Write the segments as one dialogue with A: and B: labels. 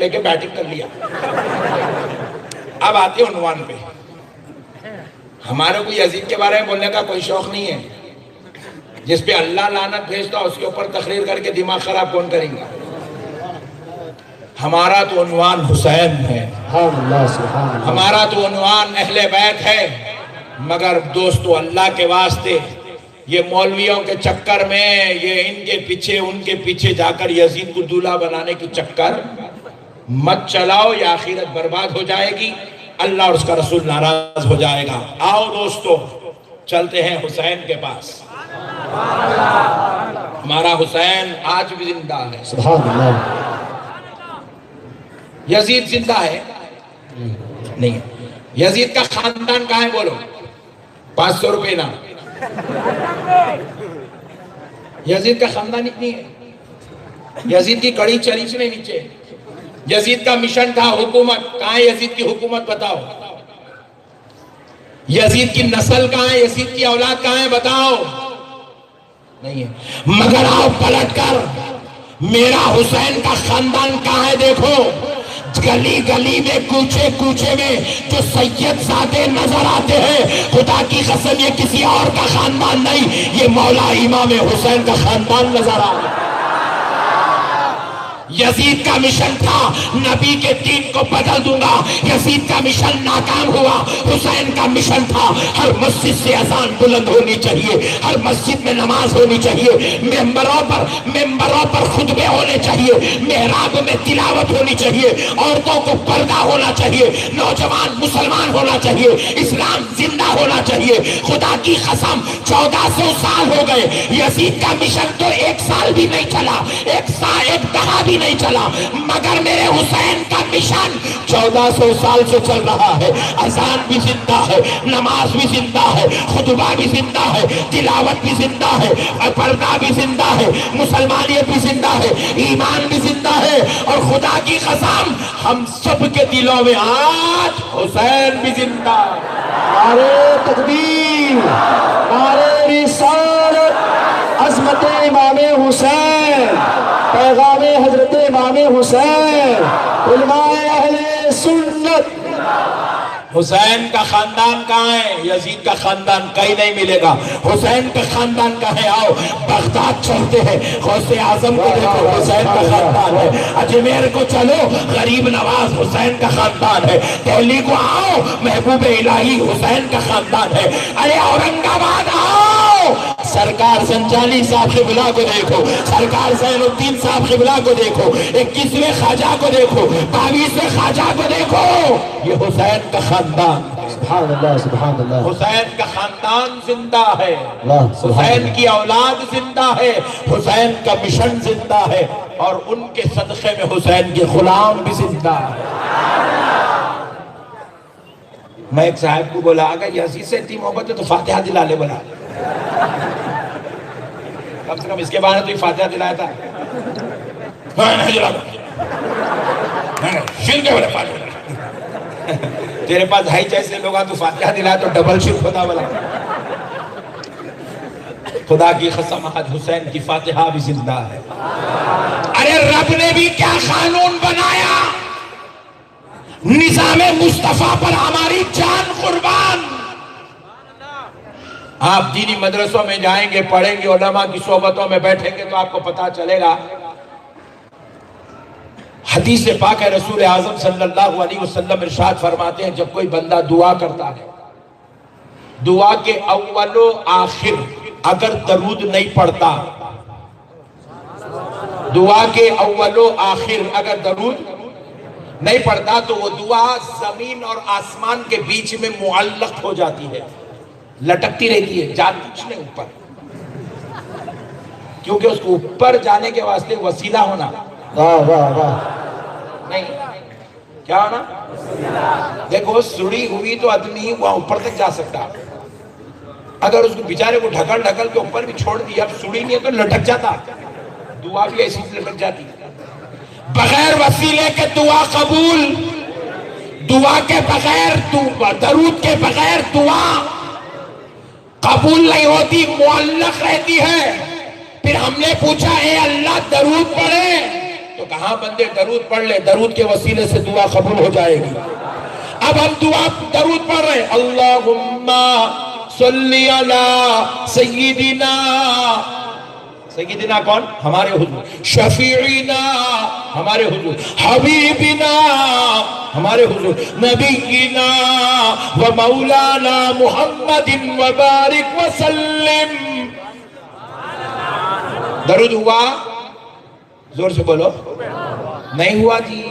A: لے کے بیٹنگ کر لیا. اب آتے عنوان پہ. ہمارے کو یزید کے بارے میں بولنے کا کوئی شوق نہیں ہے. جس پہ اللہ لعنت بھیجتا اس کے اوپر تقریر کر کے دماغ خراب کون کریں گا؟ ہمارا تو عنوان حسین ہے, ہمارا تو عنوان اہل بیت ہے. مگر دوستو اللہ کے واسطے یہ مولویوں کے چکر میں, یہ ان کے پیچھے ان کے پیچھے جا کر یزید کو دولہا بنانے کی چکر مت چلاؤ, یا آخرت برباد ہو جائے گی, اللہ اور اس کا رسول ناراض ہو جائے گا. آؤ دوستو چلتے ہیں حسین کے پاس. ہمارا حسین آج بھی زندہ ہے.
B: سبحان اللہ.
A: یزید زندہ ہے نہیں. یزید کا خاندان کہاں ہے بولو؟ 500 روپے نا. یزید کا خاندان اتنی ہے. یزید کی کڑی چلی سے نیچے. یزید کا مشن تھا حکومت. کہاں ہے یزید کی حکومت بتاؤ؟ یزید کی نسل کہاں ہے؟ یزید کی اولاد کہاں ہے بتاؤ؟ نہیں ہے. مگر آؤ پلٹ کر میرا حسین کا خاندان کہاں ہے دیکھو. گلی گلی میں کوچے کوچے میں جو سید زادے نظر آتے ہیں, خدا کی قسم یہ کسی اور کا خاندان نہیں, یہ مولا امام حسین کا خاندان نظر آ رہا ہے. یزید کا مشن تھا نبی کے دین کو بدل دوں گا. یزید کا مشن ناکام ہوا. حسین کا مشن تھا ہر مسجد سے اذان بلند ہونی چاہیے, ہر مسجد میں نماز ہونی چاہیے, ممبروں پر خطبے ہونے چاہیے, محراب میں تلاوت ہونی چاہیے, عورتوں کو پردہ ہونا چاہیے, نوجوان مسلمان ہونا چاہیے, اسلام زندہ ہونا چاہیے. خدا کی قسم 1400 سال ہو گئے, یزید کا مشن تو 1 سال بھی نہیں چلا, ایک دہا بھی نہیں چلا, مگر میرے حسین کا مشن 1400 سال سے چل رہا ہے. اذان بھی زندہ ہے, نماز بھی زندہ ہے, خطبہ بھی زندہ ہے, تلاوت بھی زندہ ہے, پردہ بھی زندہ ہے, مسلمانیت بھی زندہ ہے, ایمان بھی زندہ ہے. اور خدا کی قسم ہم سب کے دلوں میں آج حسین بھی زندہ ہے.
B: نعرہ تکبیر, نعرہ رسالت, عظمت امام حسین, پیغام حضرت امام حسین, علماء اہل سنت.
A: حسین کا خاندان کہاں ہے؟ یزید کا خاندان کہیں نہیں ملے گا. حسین کا خاندان کہاں ہے؟ آؤ بغداد چلتے ہیں, غوث اعظم کو دیکھو حسین کا خاندان ہے. اجمیر کو چلو غریب نواز حسین کا خاندان ہے. دہلی کو آؤ محبوب الہی حسین کا خاندان ہے. ارے اورنگ آباد آؤ سرکار سنجانی صاحب قبلہ کو دیکھو, سرکار زین الدین صاحب قبلہ کو دیکھو, 21ویں خواجہ کو دیکھو, 22ویں خواجہ کو دیکھو. یہ حسین کا خاندان.
B: سبحان اللہ, سبحان اللہ.
A: حسین کا خاندان زندہ ہے,
B: سبحان
A: حسین کی اولاد زندہ ہے, حسین کا مشن زندہ ہے, اور ان کے صدقے میں حسین کے غلام بھی زندہ ہے. میں ایک صاحب کو بولا اگر یزید سے اتنی محبت ہے تو فاتحہ دلا لے. بولا کم سے کم اس کے بعد تو یہ فاتحہ دلایا تھا. تیرے پاس ہائی جیسے لوگ تو فاتحہ دلایا تو ڈبل شرک ہوتا. بولا خدا کی قسم آج حسین کی فاتحہ بھی زندہ ہے. ارے رب نے بھی کیا قانون بنایا, نظام مصطفیٰ پر ہماری جان قربان. آپ دینی مدرسوں میں جائیں گے, پڑھیں گے, علماء کی صحبتوں میں بیٹھیں گے تو آپ کو پتا چلے گا. حدیث پاک ہے, رسول اعظم صلی اللہ علیہ وسلم ارشاد فرماتے ہیں جب کوئی بندہ دعا کرتا ہے, دعا کے اول و آخر اگر درود نہیں پڑھتا, دعا کے اول و آخر اگر درود نہیں پڑھتا تو وہ دعا زمین اور آسمان کے بیچ میں معلق ہو جاتی ہے, لٹکتی رہتی ہے, جاتی کچھ نہیں اوپر. کیونکہ اس کو اوپر جانے کے واسطے وسیلہ ہونا.
B: واہ واہ واہ.
A: نہیں کیا ہونا؟ دیکھو سڑی ہوئی تو آدمی وہاں اوپر تک جا سکتا, اگر اس کو بیچارے کو ڈھکل ڈھکل کے اوپر بھی چھوڑ دیا, اب سڑی نہیں ہے تو لٹک جاتا. دعا بھی ایسی لٹک جاتی. بغیر وسیلے کے دعا قبول, دعا کے بغیر, درود کے بغیر دعا قبول نہیں ہوتی, معلق رہتی ہے. پھر ہم نے پوچھا اے اللہ درود پڑھے تو کہاں بندے درود پڑھ لے، درود کے وسیلے سے دعا قبول ہو جائے گی۔ اب ہم درود پڑھ رہے ہیں، اللہم صلی علی سیدنا، سیدنا کون؟ ہمارے حضور، شفیعنا ہمارے حضور، حبیبنا ہمارے حضور، نبینا و مولانا محمد وبارک وسلم۔ درود ہوا؟ زور سے بولو۔ نہیں ہوا جی،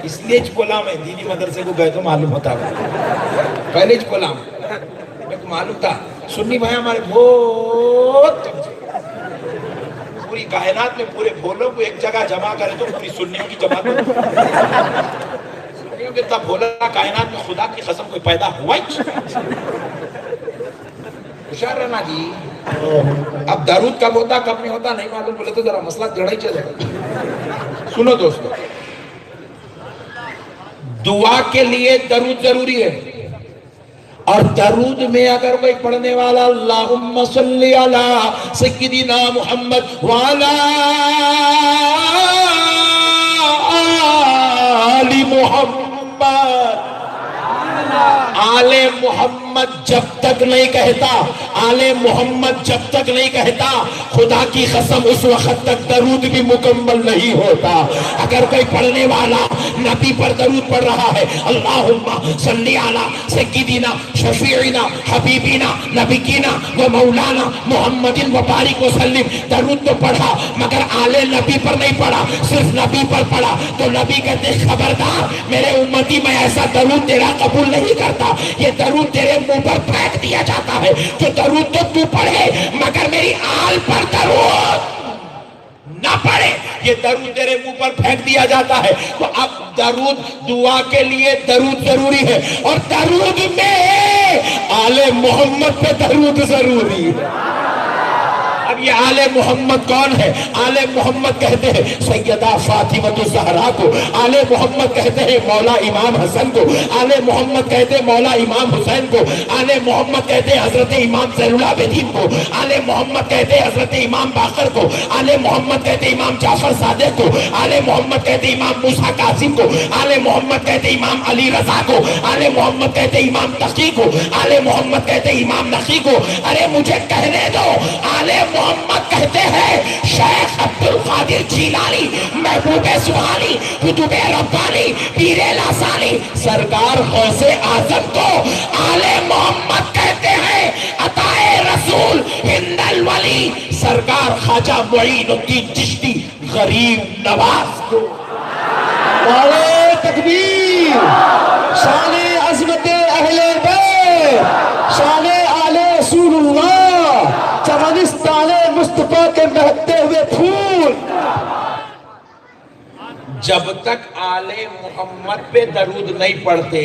A: اس لیے بولا میں، دینی مدرسے کو گئے تو معلوم ہوتا ہے، پہلے بولا میں کو معلوم تھا، سنی بھائی ہمارے بہت پوری کائنات میں پورے بھولوں کو ایک جگہ جمع کرے تو پوری سنیوں کی جماعت سنیوں کے تب بھولا کائنات میں خدا کی قسم کوئی پیدا ہوا ہی ہوشیار رہنا جی۔ اب درود کب ہوتا کب نہیں ہوتا نہیں معلوم، بولے تو ذرا مسئلہ جڑا ہی چلے گا۔ سنو دوستو، دعا کے لیے درود ضروری ہے، اور درود میں اگر کوئی پڑھنے والا اللہم صلی علی سیدنا محمد وعلی آل محمد، آل محمد جب تک نہیں کہتا، آل محمد جب تک نہیں کہتا، خدا کی قسم اس وقت تک درود بھی مکمل نہیں ہوتا۔ اگر کوئی پڑھنے والا نبی پر درود پڑھ رہا ہے، اللہم صلی علی سیدنا شفیعنا حبیبنا نبینا و مولانا محمد وبارک وسلم، درود تو پڑھا مگر آل نبی پر نہیں پڑھا، صرف نبی پر پڑھا، تو نبی کہتے خبردار میرے امتی میں ایسا درود تیرا قبول نہیں کرتا، یہ درود تیرے منہ پر پھینک دیا جاتا ہے، جو درود تو پڑھے مگر میری آل پر درود نہ پڑھے، یہ درود تیرے منہ پر پھینک دیا جاتا ہے۔ تو اب درود، دعا کے لیے درود ضروری ہے، اور درود میں آل محمد پہ درود ضروری ہے۔ اب یہ آل محمد کون ہے؟ آل محمد کہتے ہیں سیدہ فاطمہ الزہرا کو، آل محمد کہتے ہیں مولا امام حسن کو، آل محمد کہتے ہیں مولا امام حسین کو، آل محمد کہتے ہیں حضرت امام زین العابدین کو، آل محمد کہتے ہیں حضرت امام باقر کو، آل محمد کہتے ہیں امام جعفر صادق کو، آل محمد کہتے ہیں امام موسیٰ کاظم کو، آل محمد کہتے ہیں امام علی رضا کو، آل محمد کہتے ہیں امام تقی کو، آل محمد کہتے ہیں امام نقی کو۔ ارے مجھے کہنے دو، آل محمد کہتے ہیں شیخ عبد القادر جیلانی، محبوب سبحانی، قطب ربانی، پیر لاسانی، سرکار غوث اعظم کو آل محمد کہتے ہیں، عطائے رسول ہند الولی سرکار خواجہ معین الدین چشتی غریب نواز کو۔
B: نعرہ تکبیر، شان عظمت اہل بیت، شان آل رسول اللہ، چمنستان مصطفیٰ کے مہکتے ہوئے پھول۔
A: جب تک آل محمد پہ درود نہیں پڑھتے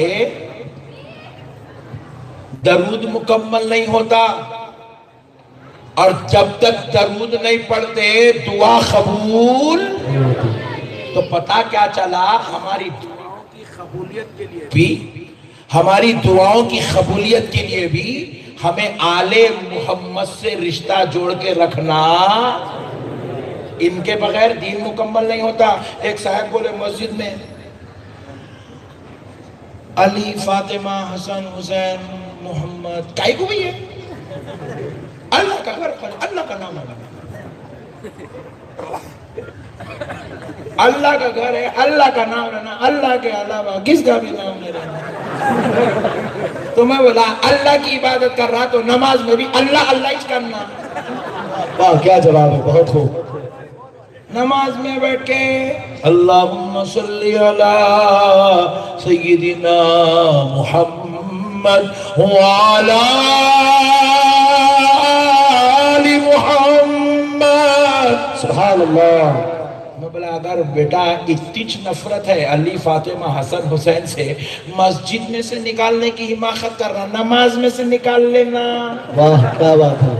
A: درود مکمل نہیں ہوتا، اور جب تک درود نہیں پڑھتے دعا قبول۔ تو پتہ کیا چلا، ہماری دعاؤں کی قبولیت کے لیے بھی، ہماری دعاؤں کی قبولیت کے لیے بھی ہمیں آل محمد سے رشتہ جوڑ کے رکھنا، ان کے بغیر دین مکمل نہیں ہوتا۔ ایک صاحب بولے مسجد میں علی فاطمہ حسن حسین محمد کائی کو بھی ہے، اللہ کا گھر، اللہ کا نام ہے، اللہ کا گھر ہے، اللہ کا نام رہنا، اللہ کے علاوہ کس کا بھی نام نہیں رہنا۔ تو میں بولا اللہ کی عبادت کر رہا تو نماز میں بھی اللہ اللہ ہی کرنا۔
B: واہ کیا جواب ہے، بہت خوب۔
A: نماز میں بیٹھ کے اللہم صلی علی سیدنا محمد وعلی آل محمد،
B: سبحان اللہ۔
A: میں بولا اگر بیٹا اتنی نفرت ہے علی فاطمہ حسن حسین سے، مسجد میں سے نکالنے کی حماقت کر رہا، نماز میں سے نکال لینا۔
B: واہ کیا بات ہے،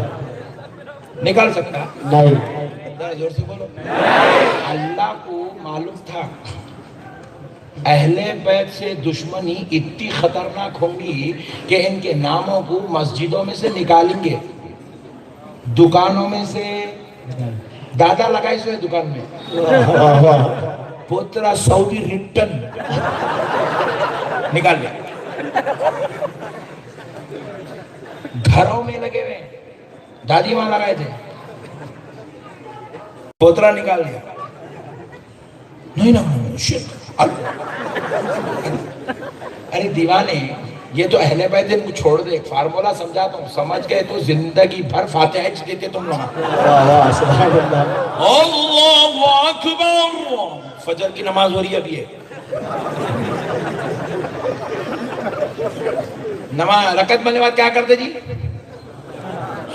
A: نکال سکتا؟
B: نہیں۔
A: زور سے بولو۔ اللہ کو معلوم تھا اہل بیت سے دشمنی اتنی خطرناک ہوں گی کہ ان کے ناموں کو مسجدوں میں سے نکالیں گے، دکانوں میں سے، دادا لگائی سو ہے دکان میں، پوترا سعودی ریٹن نکال لیا. گھروں میں لگے ہوئے دادی وہاں لگائے تھے, پوترا نکال لیا. نہیں نا ارے دیوانے, یہ تو اہل بیت کو چھوڑ دے, ایک فارمولا سمجھاتا ہوں, سمجھ گئے تو زندگی بھر فاتحہ دیتے تم لوگ.
B: واہ واہ سبحان اللہ.
A: اللہ اکبر. فجر کی نماز ہو رہی ہے ابھی. نماز رکعت بننے بعد کیا کرتے جی؟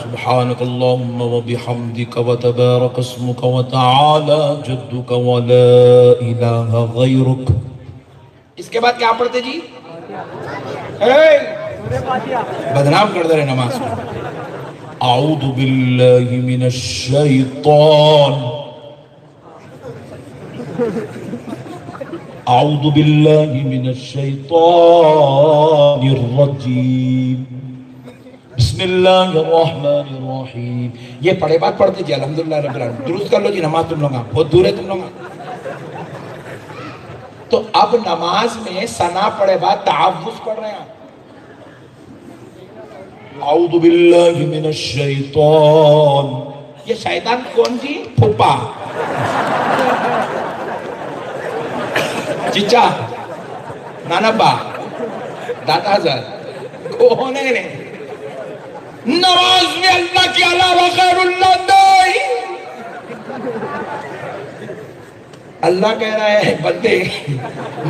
A: سبحانک اللہم و بحمدک و تبارک اسمک و تعالی جدک و لا الہ غیرک. اس کے بعد کیا پڑھتے جی؟ بدنام کر دے رہے نماز کو. اعوذ باللہ من الشیطان, اعوذ باللہ من الشیطان الرجیم, بسم اللہ الرحمن الرحیم. یہ پڑھے بات پڑھتے جی الحمدللہ رب العالمین. درست کر لو جی, نماز تم لوگا بہت دور ہے تم لوگا. تو اب نماز میں ثنا پڑھے بعد تعوذ پڑھ رہے ہیں. اعوذ باللہ من الشیطان. یہ شیطان کون جی؟ پھپا, چچا, نانبا, دادا حضرت کون ہے. نماز میں اللہ کے علاوہ غیر اللہ نہیں. اللہ کہہ رہا ہے بندے,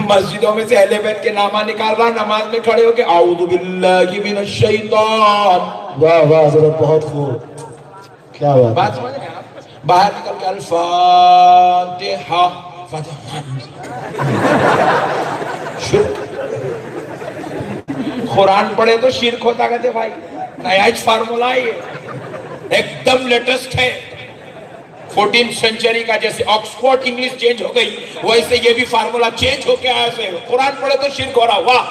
A: مسجدوں میں سے اہل بیت کے نامہ نکال رہا, نماز میں کھڑے ہو کے اعوذ باللہ من الشیطان.
B: واہ واہ حضرت بہت خوب, کیا
A: بات
B: بات.
A: سمجھ رہے ہیں آپ؟ باہر نکل کے الفاتحہ, فاتحہ شرک. قرآن پڑھے تو شرک ہوتا کہتے بھائی. نیا فارمولا ہے یہ, ایک دم لیٹسٹ ہے. 14th سینچری کا جیسے آکسفورڈ انگلش چینج ہو گئی ویسے یہ بھی فارمولا چینج ہو کے آیا سے. قرآن پڑھے تو شرک ہو رہا. واہ,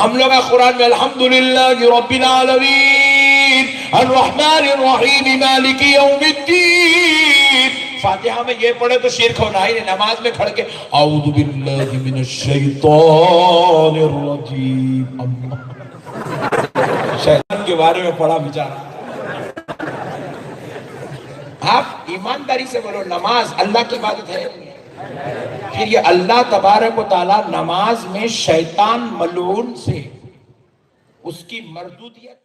A: ہم لوگ قرآن میں الحمدللہ رب العالمین الرحمن الرحیم مالک یوم الدین. فاتحہ میں یہ پڑھے تو شرک ہونا ہی نہیں. نماز میں کھڑ کے اعوذ باللہ من الشیطان الرجیم. شیطان کے بارے میں پڑھا بیچارہ. آپ ایمانداری سے بولو, نماز اللہ کی عبادت ہے. پھر یہ اللہ تبارک و تعالیٰ نماز میں شیطان ملعون سے اس کی مردودیت